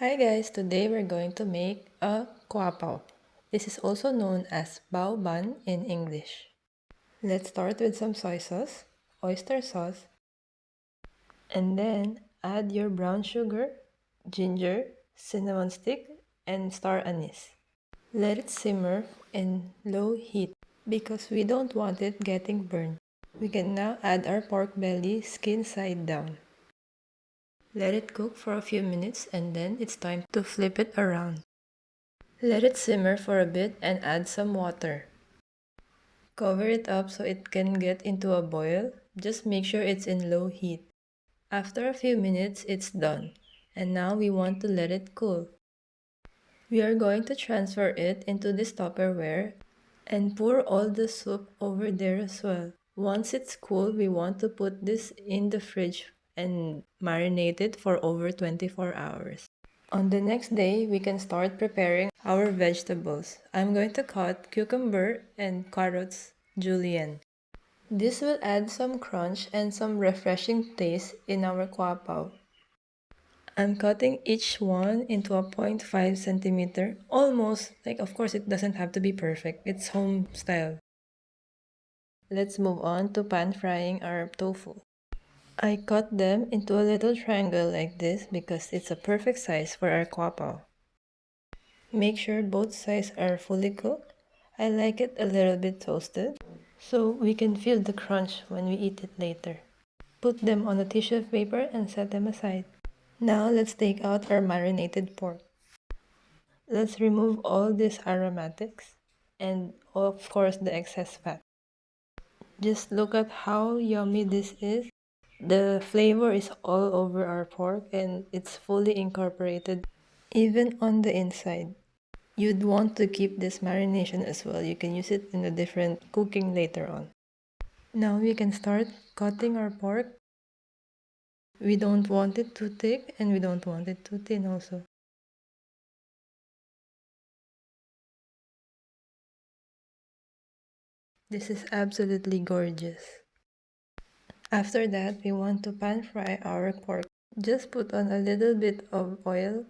Hi guys, today we're going to make a kwapao. This is also known as bao bun in English. Let's start with some soy sauce, oyster sauce, and then add your brown sugar, ginger, cinnamon stick, and star anise. Let it simmer in low heat because we don't want it getting burned. We can now add our pork belly skin side down. Let it cook for a few minutes and then it's time to flip it around. Let it simmer for a bit and add some water. Cover it up so it can get into a boil. Just make sure it's in low heat. After a few minutes, it's done. And now we want to let it cool. We are going to transfer it into this Tupperware and pour all the soup over there as well. Once it's cool, we want to put this in the fridge and marinate it for over 24 hours. On the next day, we can start preparing our vegetables. I'm going to cut cucumber and carrots julienne. This will add some crunch and some refreshing taste in our kwapao. I'm cutting each one into a 0.5 centimeter, almost, of course it doesn't have to be perfect, it's home style. Let's move on to pan frying our tofu. I cut them into a little triangle like this because it's a perfect size for our kwapao. Make sure both sides are fully cooked. I like it a little bit toasted so we can feel the crunch when we eat it later. Put them on a tissue paper and set them aside. Now let's take out our marinated pork. Let's remove all these aromatics and of course the excess fat. Just look at how yummy this is. The flavor is all over our pork and it's fully incorporated even on the inside. You'd want to keep this marination as well. You can use it in a different cooking later on. Now we can start cutting our pork. We don't want it too thick and we don't want it too thin also. This is absolutely gorgeous. After that, we want to pan fry our pork. Just put on a little bit of oil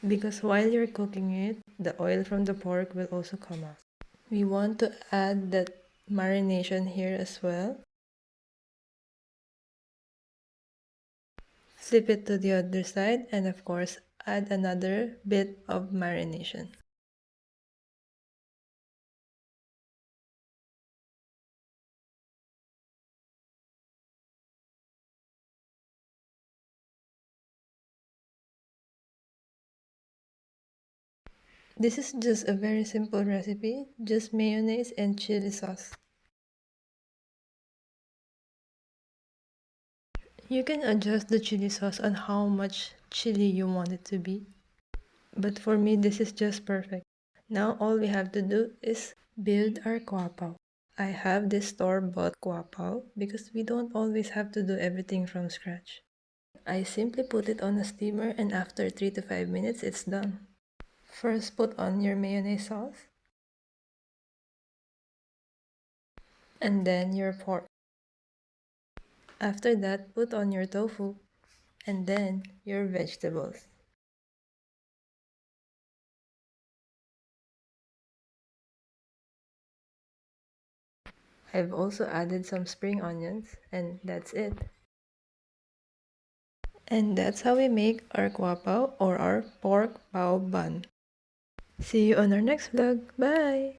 because while you're cooking it, the oil from the pork will also come out. We want to add that marination here as well. Flip it to the other side and of course add another bit of marination. This is just a very simple recipe, just mayonnaise and chili sauce. You can adjust the chili sauce on how much chili you want it to be. But for me, this is just perfect. Now all we have to do is build our kwapao. I have this store-bought kwapao because we don't always have to do everything from scratch. I simply put it on a steamer and after 3 to 5 minutes, it's done. First, put on your mayonnaise sauce and then your pork. After that, put on your tofu and then your vegetables. I've also added some spring onions and that's it. And that's how we make our kwapao or our pork bao bun. See you on our next vlog. Bye!